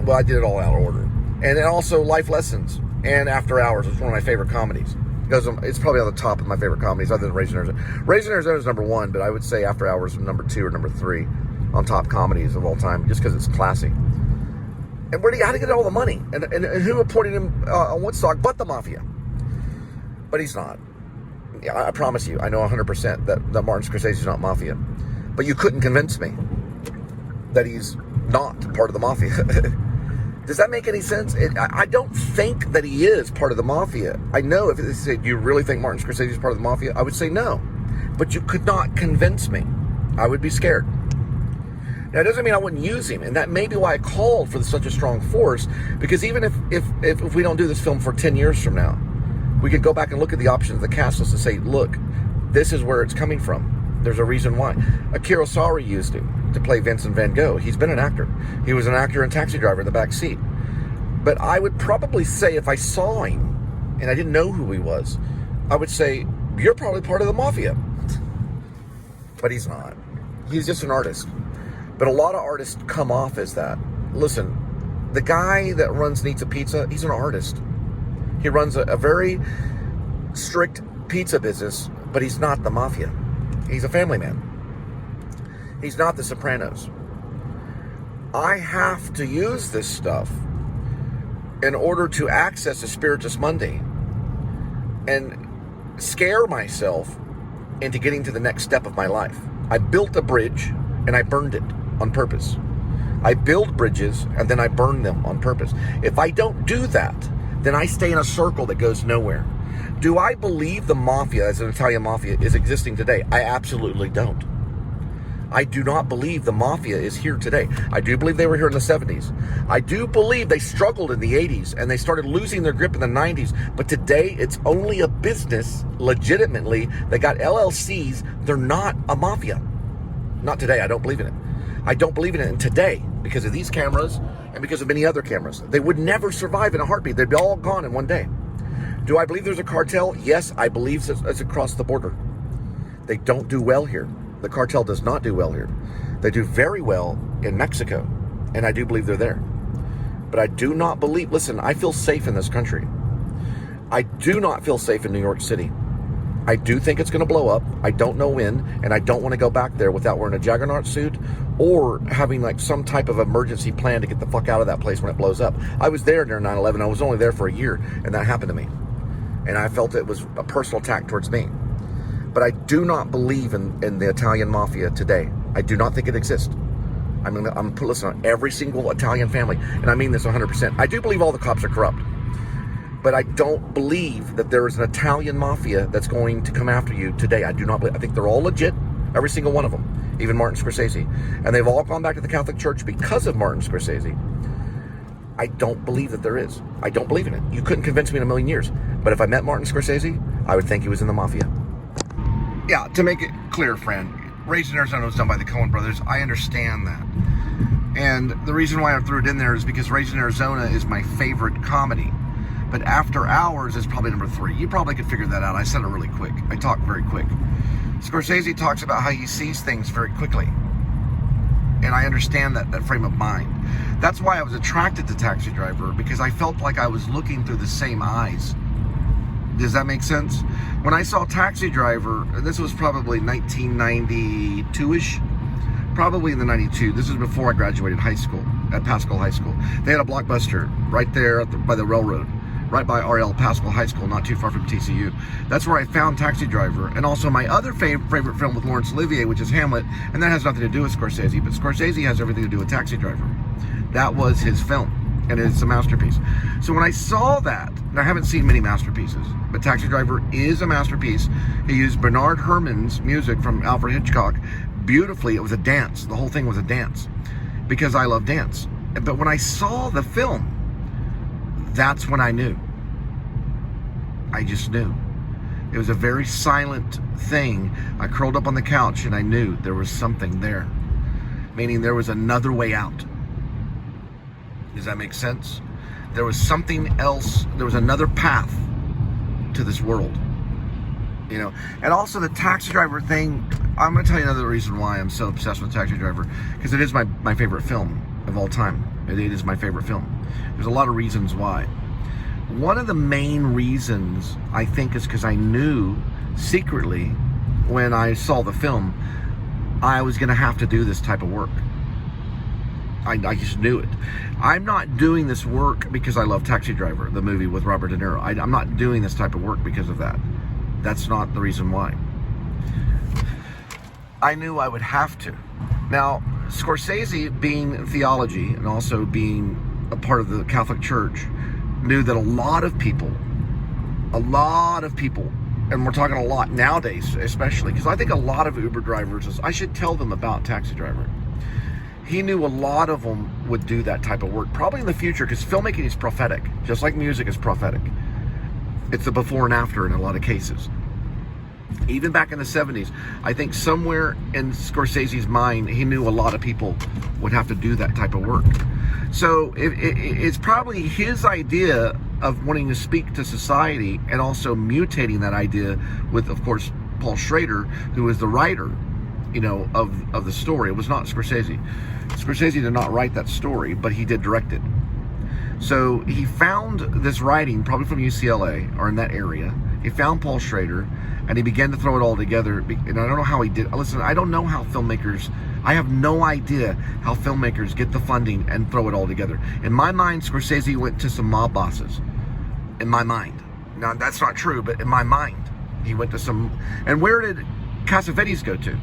Well, I did it all out of order. And then also Life Lessons and After Hours. It's one of my favorite comedies. It's probably on the top of my favorite comedies other than Raising Arizona. Raising Arizona is number 1, but I would say After Hours is number 2 or number 3 on top comedies of all time, just because it's classy. And how to get all the money? And who appointed him on Woodstock but the mafia? But he's not. Yeah, I promise you, I know 100% that Martin Scorsese is not mafia. But you couldn't convince me that he's not part of the mafia. Does that make any sense? I don't think that he is part of the mafia. I know if they say, do you really think Martin Scorsese is part of the mafia? I would say no. But you could not convince me. I would be scared. Now, it doesn't mean I wouldn't use him. And that may be why I called for such a strong force. Because even if we don't do this film for 10 years from now, we could go back and look at the options of the cast list and say, look, this is where it's coming from. There's a reason why. Akira Kurosawa used him to play Vincent Van Gogh. He's been an actor. He was an actor and Taxi Driver in the back seat. But I would probably say if I saw him and I didn't know who he was, I would say, you're probably part of the mafia. But he's not. He's just an artist. But a lot of artists come off as that. Listen, the guy that runs Nizza Pizza, he's an artist. He runs a very strict pizza business, but he's not the mafia. He's a family man. He's not the Sopranos. I have to use this stuff in order to access a Spiritus Mundi and scare myself into getting to the next step of my life. I built a bridge and I burned it on purpose. I build bridges and then I burn them on purpose. If I don't do that, then I stay in a circle that goes nowhere. Do I believe the mafia, as an Italian mafia, is existing today? I absolutely don't. I do not believe the mafia is here today. I do believe they were here in the 70s. I do believe they struggled in the 80s and they started losing their grip in the 90s. But today, it's only a business, legitimately, that got LLCs. They're not a mafia. Not today. I don't believe in it. I don't believe in it today because of these cameras and because of many other cameras. They would never survive in a heartbeat. They'd be all gone in one day. Do I believe there's a cartel? Yes, I believe it's across the border. They don't do well here. The cartel does not do well here. They do very well in Mexico, and I do believe they're there. But I do not believe, listen, I feel safe in this country. I do not feel safe in New York City. I do think it's going to blow up. I don't know when, and I don't want to go back there without wearing a juggernaut suit or having like some type of emergency plan to get the fuck out of that place when it blows up. I was there during 9/11. I was only there for a year, and that happened to me. And I felt it was a personal attack towards me. But I do not believe in the Italian mafia today. I do not think it exists. I mean, I'm listening on every single Italian family, and I mean this 100%. I do believe all the cops are corrupt. But I don't believe that there is an Italian mafia that's going to come after you today. I do not believe. I think they're all legit, every single one of them, even Martin Scorsese. And they've all gone back to the Catholic Church because of Martin Scorsese. I don't believe that there is. I don't believe in it. You couldn't convince me in a million years. But if I met Martin Scorsese, I would think he was in the mafia. Yeah, to make it clear, friend, Raising Arizona was done by the Coen brothers. I understand that. And the reason why I threw it in there is because Raising Arizona is my favorite comedy. But After Hours is probably number 3. You probably could figure that out. I said it really quick. I talk very quick. Scorsese talks about how he sees things very quickly. And I understand that frame of mind. That's why I was attracted to Taxi Driver, because I felt like I was looking through the same eyes. Does that make sense? When I saw Taxi Driver, this was probably 1992-ish, probably in the 92. This was before I graduated high school, at Pascal High School. They had a Blockbuster right there by the railroad, right by RL Pascal High School, not too far from TCU. That's where I found Taxi Driver, and also my other favorite film with Laurence Olivier, which is Hamlet, and that has nothing to do with Scorsese, but Scorsese has everything to do with Taxi Driver. That was his film, and it's a masterpiece. So when I saw that, and I haven't seen many masterpieces, but Taxi Driver is a masterpiece. He used Bernard Herrmann's music from Alfred Hitchcock beautifully. It was a dance. The whole thing was a dance, because I love dance. But when I saw the film, that's when I knew. I just knew. It was a very silent thing. I curled up on the couch and I knew there was something there. Meaning there was another way out. Does that make sense? There was something else. There was another path to this world. You know, and also the Taxi Driver thing, I'm going to tell you another reason why I'm so obsessed with Taxi Driver, because it is my favorite film of all time. It is my favorite film. There's a lot of reasons why. One of the main reasons, I think, is because I knew secretly when I saw the film, I was going to have to do this type of work. I just knew it. I'm not doing this work because I love Taxi Driver, the movie with Robert De Niro. I'm not doing this type of work because of that. That's not the reason why. I knew I would have to. Now, Scorsese, being theology and also being a part of the Catholic Church, knew that a lot of people, and we're talking a lot nowadays especially, because I think a lot of Uber drivers, I should tell them about Taxi Driver. He knew a lot of them would do that type of work, probably in the future, because filmmaking is prophetic, just like music is prophetic. It's the before and after in a lot of cases. Even back in the 70s, I think somewhere in Scorsese's mind, he knew a lot of people would have to do that type of work. So it's probably his idea of wanting to speak to society, and also mutating that idea with, of course, Paul Schrader, who was the writer, you know, of the story. It was not Scorsese. Scorsese did not write that story, but he did direct it. So he found this writing, probably from UCLA or in that area. He found Paul Schrader, and he began to throw it all together. And I don't know how he did. Listen, I don't know how filmmakers, I have no idea how filmmakers get the funding and throw it all together. In my mind, Scorsese went to some mob bosses. In my mind. Now, that's not true, but in my mind, he went to some. And where did Cassavetes go to?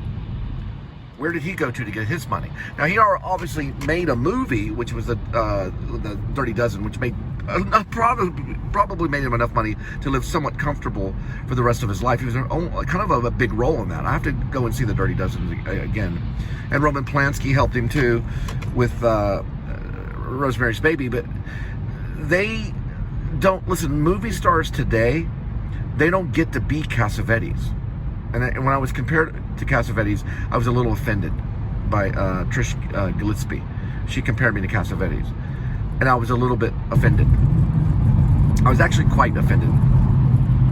Where did he go to get his money? Now, he obviously made a movie, which was the Dirty Dozen, which made probably made him enough money to live somewhat comfortable for the rest of his life. He was kind of a big role in that. I have to go and see the Dirty Dozen again. And Roman Polanski helped him too with Rosemary's Baby. But they don't, listen, movie stars today, they don't get to be Cassavetes. And when I was compared to Cassavetes, I was a little offended by Trish Gillespie. She compared me to Cassavetes, and I was a little bit offended. I was actually quite offended.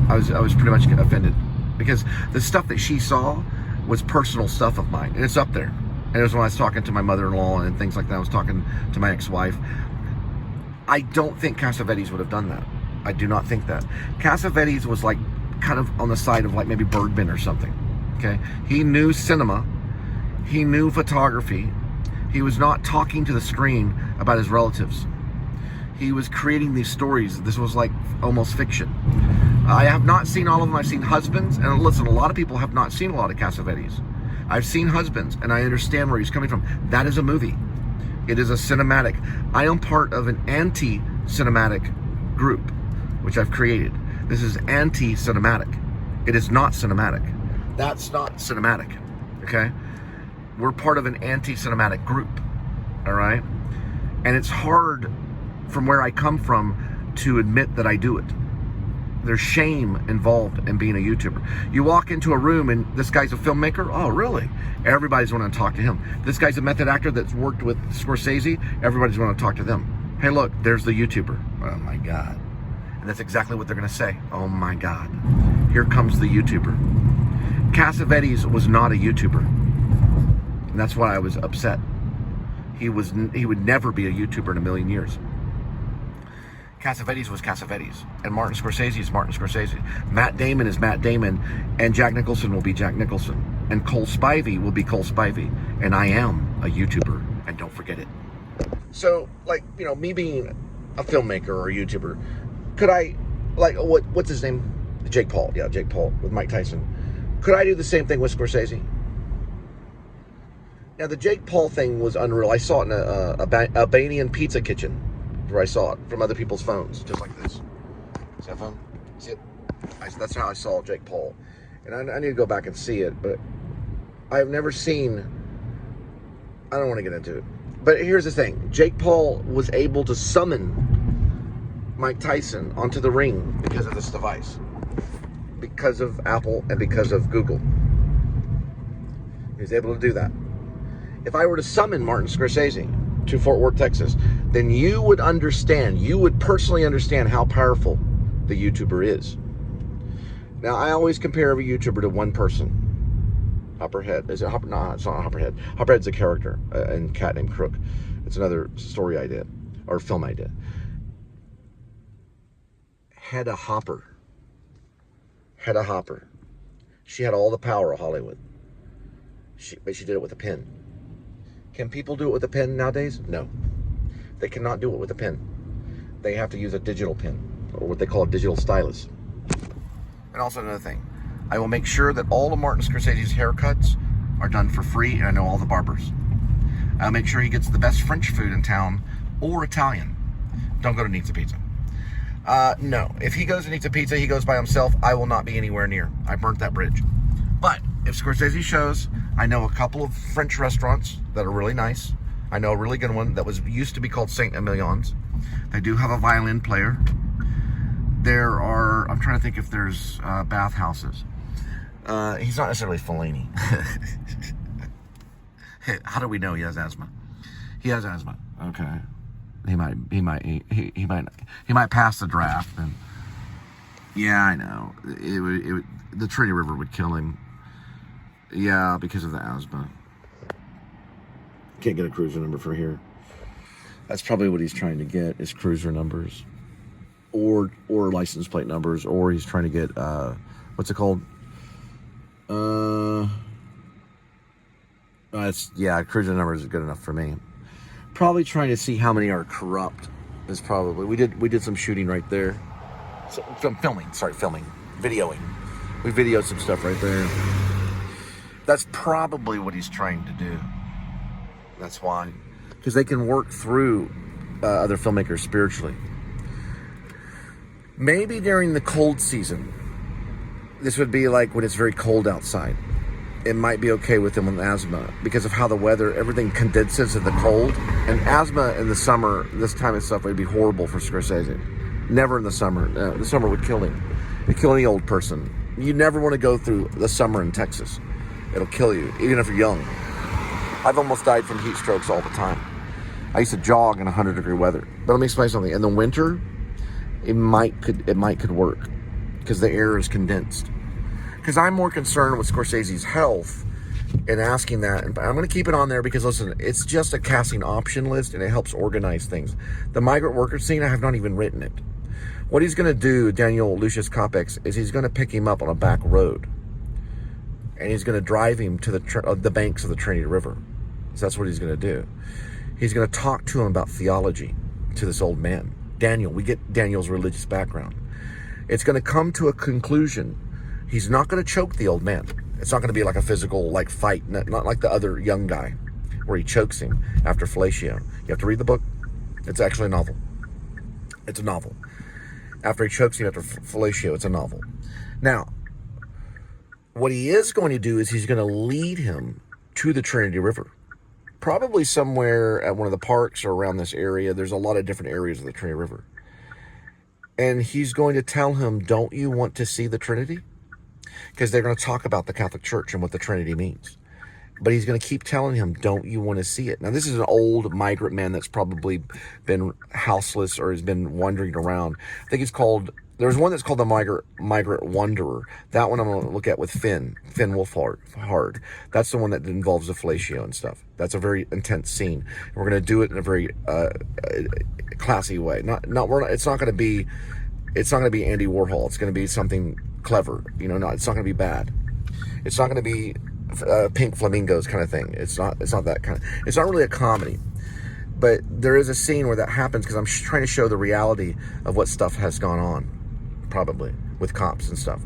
I was pretty much offended, because the stuff that she saw was personal stuff of mine, and it's up there. And it was when I was talking to my mother-in-law and things like that. I was talking to my ex-wife. I don't think Cassavetes would have done that. I do not think that. Cassavetes was like kind of on the side of like maybe Bergman or something. Okay, he knew cinema, he knew photography. He was not talking to the screen about his relatives. He was creating these stories. This was like almost fiction. I have not seen all of them. I've seen Husbands, and listen, a lot of people have not seen a lot of Cassavetes. I've seen Husbands, and I understand where he's coming from. That is a movie. It is a cinematic. I am part of an anti-cinematic group, which I've created. This is anti-cinematic. It is not cinematic. That's not cinematic, okay? We're part of an anti-cinematic group, all right? And it's hard, from where I come from, to admit that I do it. There's shame involved in being a YouTuber. You walk into a room and this guy's a filmmaker? Oh, really? Everybody's wanting to talk to him. This guy's a method actor that's worked with Scorsese? Everybody's wanting to talk to them. Hey, look, there's the YouTuber. Oh, my God. And that's exactly what they're going to say. Oh, my God. Here comes the YouTuber. Cassavetes was not a YouTuber, and that's why I was upset. He would never be a YouTuber in a million years. Cassavetes was Cassavetes, and Martin Scorsese is Martin Scorsese. Matt Damon is Matt Damon, and Jack Nicholson will be Jack Nicholson, and Cole Spivey will be Cole Spivey, and I am a YouTuber, and don't forget it. So, like, you know, me being a filmmaker or a YouTuber, could I, like, what's his name? Jake Paul. Yeah, Jake Paul with Mike Tyson. Could I do the same thing with Scorsese? Now, the Jake Paul thing was unreal. I saw it in a Albanian pizza kitchen, where I saw it from other people's phones, just like this. See that phone? See it? That's how I saw Jake Paul. And I need to go back and see it, but I've never seen, I don't want to get into it. But here's the thing. Jake Paul was able to summon Mike Tyson onto the ring because of this device. Because of Apple and because of Google. He was able to do that. If I were to summon Martin Scorsese to Fort Worth, Texas, then you would understand, you would personally understand how powerful the YouTuber is. Now, I always compare every YouTuber to one person. Hopperhead. Is it Hopper? No, it's not Hopperhead. Hopperhead's a character in Cat Named Crook. It's another story I did, or film I did. Hedda Hopper. Hedda Hopper. She had all the power of Hollywood. But she did it with a pen. Can people do it with a pen nowadays? No. They cannot do it with a pen. They have to use a digital pen, or what they call a digital stylus. And also another thing, I will make sure that all of Martin Scorsese's haircuts are done for free, and I know all the barbers. I'll make sure he gets the best French food in town, or Italian. Don't go to Nizza Pizza. No, if he goes to Nizza Pizza, he goes by himself. I will not be anywhere near. I burnt that bridge. But if Scorsese shows, I know a couple of French restaurants that are really nice. I know a really good one that used to be called Saint Emilion's. They do have a violin player. There are, I'm trying to think if there's bathhouses. He's not necessarily Fellini. How do we know he has asthma? He has asthma. Okay. He might pass the draft. And yeah, I know. The Trinity River would kill him. Yeah, because of the asthma. Can't get a cruiser number for here. That's probably what he's trying to get, is cruiser numbers, or license plate numbers, or he's trying to get what's it called? Cruiser numbers is good enough for me. Probably trying to see how many are corrupt is probably. We did some shooting right there. Filming, videoing. We videoed some stuff right there. That's probably what he's trying to do. That's why. Because they can work through other filmmakers spiritually. Maybe during the cold season, this would be like when it's very cold outside. It might be okay with them with asthma because of how the weather, everything condenses in the cold. And asthma in the summer, this time of stuff, would be horrible for Scorsese. Never in the summer. The summer would kill him. It'd kill any old person. You never want to go through the summer in Texas. It'll kill you, even if you're young. I've almost died from heat strokes all the time. I used to jog in 100-degree weather. But let me explain something. In the winter, it might could work because the air is condensed. Because I'm more concerned with Scorsese's health and asking that. And I'm going to keep it on there because, listen, it's just a casting option list and it helps organize things. The migrant worker scene, I have not even written it. What he's going to do, Daniel Lucius Copex, is he's going to pick him up on a back road. And he's going to drive him to the banks of the Trinity River. So that's what he's going to do. He's going to talk to him about theology, to this old man. Daniel, we get Daniel's religious background. It's going to come to a conclusion. He's not going to choke the old man. It's not going to be like a physical fight, not like the other young guy where he chokes him after fellatio. You have to read the book. It's actually a novel. It's a novel. After he chokes him after fellatio, it's a novel. Now, what he is going to do is he's going to lead him to the Trinity River. Probably somewhere at one of the parks or around this area. There's a lot of different areas of the Trinity River. And he's going to tell him, don't you want to see the Trinity? Because they're going to talk about the Catholic Church and what the Trinity means. But he's going to keep telling him, don't you want to see it? Now, this is an old migrant man that's probably been houseless or has been wandering around. I think he's called There's one that's called the Migrant Wanderer. That one I'm going to look at with Finn Wolfhard. That's the one that involves the fellatio and stuff. That's a very intense scene. And we're going to do it in a very classy way. It's not going to be Andy Warhol. It's going to be something clever. It's not going to be bad. It's not going to be Pink Flamingos kind of thing. It's not that kind of. It's not really a comedy. But there is a scene where that happens because I'm trying to show the reality of what stuff has gone on. Probably with cops and stuff.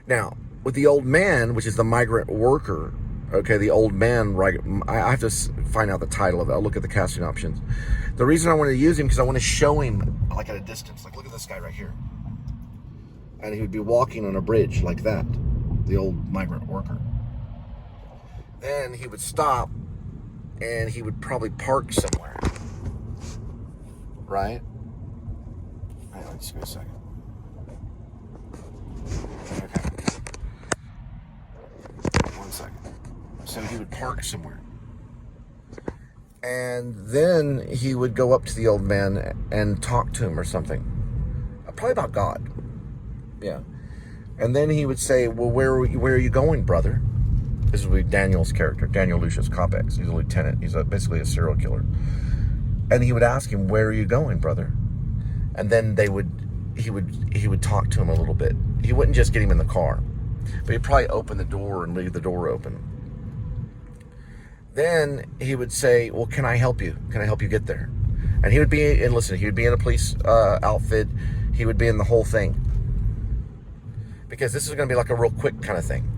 Now, with the old man, which is the migrant worker, okay, the old man, right? I have to find out the title of it. I'll look at the casting options. The reason I want to use him because I want to show him like at a distance. Like, look at this guy right here, and he would be walking on a bridge like that, the old migrant worker. Then he would stop, and he would probably park somewhere, right? Hang on, just give me a second. Okay. 1 second. So he would park somewhere. And then he would go up to the old man and talk to him or something. Probably about God. Yeah. And then he would say, well, where are you going, brother? This would be Daniel's character, Daniel Lucius Copex. He's a lieutenant. He's basically a serial killer. And he would ask him, where are you going, brother? And then he would talk to him a little bit. He wouldn't just get him in the car, but he'd probably open the door and leave the door open. Then he would say, well, can I help you? Can I help you get there? And he would be in a police outfit. He would be in the whole thing. Because this is going to be like a real quick kind of thing.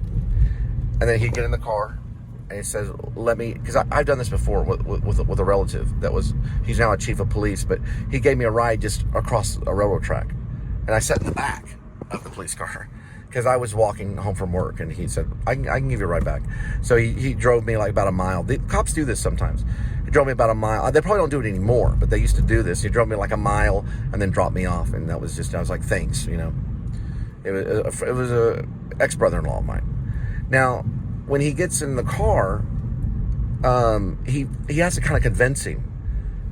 And then he'd get in the car and he says, because I've done this before with a relative he's now a chief of police, but he gave me a ride just across a railroad track. And I sat in the back of the police car because I was walking home from work, and he said, I can give you a ride back. So he drove me like about a mile. The cops do this sometimes. He drove me about a mile. They probably don't do it anymore, but they used to do this. He drove me like a mile and then dropped me off. And I was like, thanks, It was a ex-brother-in-law of mine. Now, when he gets in the car, he has to kind of convince him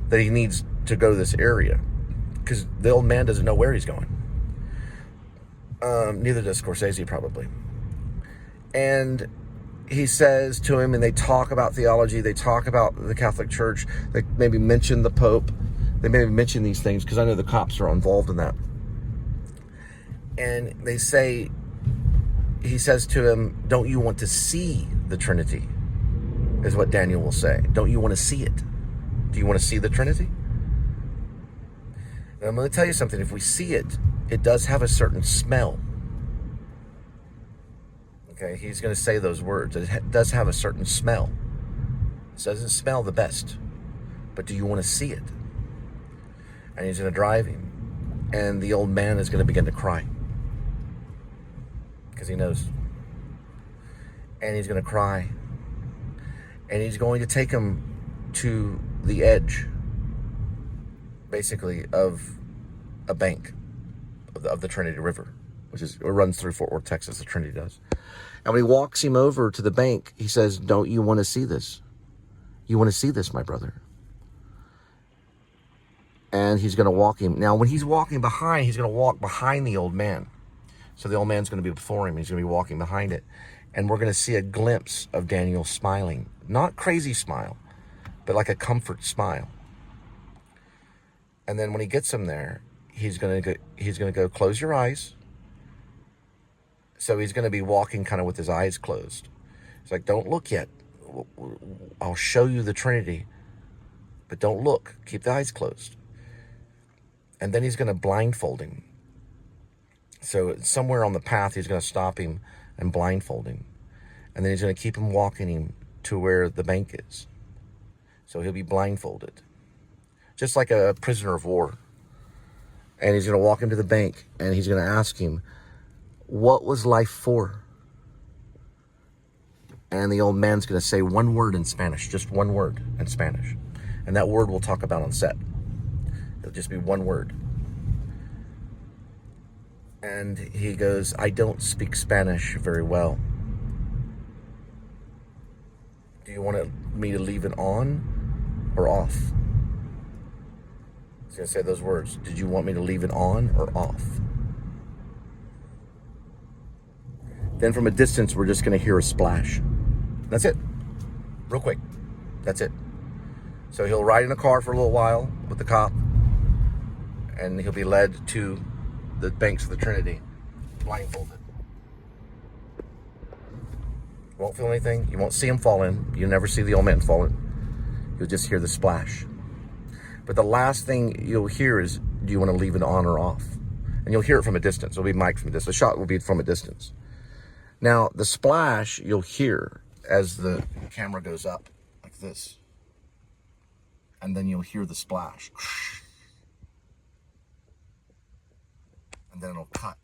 that he needs to go to this area because the old man doesn't know where he's going. Neither does Scorsese, probably. And he says to him, and they talk about theology, they talk about the Catholic Church, they maybe mention the Pope, they maybe mention these things because I know the cops are involved in that. And he says to him, don't you want to see the Trinity? Is what Daniel will say. Don't you want to see it? Do you want to see the Trinity? And I'm going to tell you something. If we see it, it does have a certain smell. Okay, he's going to say those words. It does have a certain smell. It doesn't smell the best. But do you want to see it? And he's going to drive him. And the old man is going to begin to cry. Because he knows. And he's going to cry. And he's going to take him to the edge, basically, of a bank of the Trinity River, it runs through Fort Worth, Texas, the Trinity does. And when he walks him over to the bank, he says, don't you want to see this? You want to see this, my brother? And he's going to walk him. Now, when he's walking behind, he's going to walk behind the old man. So the old man's going to be before him. He's going to be walking behind it. And we're going to see a glimpse of Daniel smiling. Not crazy smile, but like a comfort smile. And then when he gets him there, he's going to go, close your eyes. So he's going to be walking kind of with his eyes closed. It's like, don't look yet. I'll show you the Trinity. But don't look. Keep the eyes closed. And then he's going to blindfold him. So somewhere on the path, he's going to stop him and blindfold him. And then he's going to keep him walking him to where the bank is. So he'll be blindfolded. Just like a prisoner of war. And he's going to walk him to the bank, and he's going to ask him, what was life for? And the old man's going to say one word in Spanish, just one word in Spanish. And that word we'll talk about on set. It'll just be one word. And he goes, I don't speak Spanish very well. Do you want me to leave it on or off? He's going to say those words. Did you want me to leave it on or off? Then from a distance, we're just going to hear a splash. That's it. Real quick. That's it. So he'll ride in a car for a little while with the cop, and he'll be led to the banks of the Trinity, blindfolded. Won't feel anything. You won't see him fall in. You'll never see the old man fall in. You'll just hear the splash. But the last thing you'll hear is, do you want to leave it on or off? And you'll hear it from a distance. It'll be mic'd from a distance. The shot will be from a distance. Now, the splash you'll hear as the camera goes up like this. And then you'll hear the splash. And then it'll cut.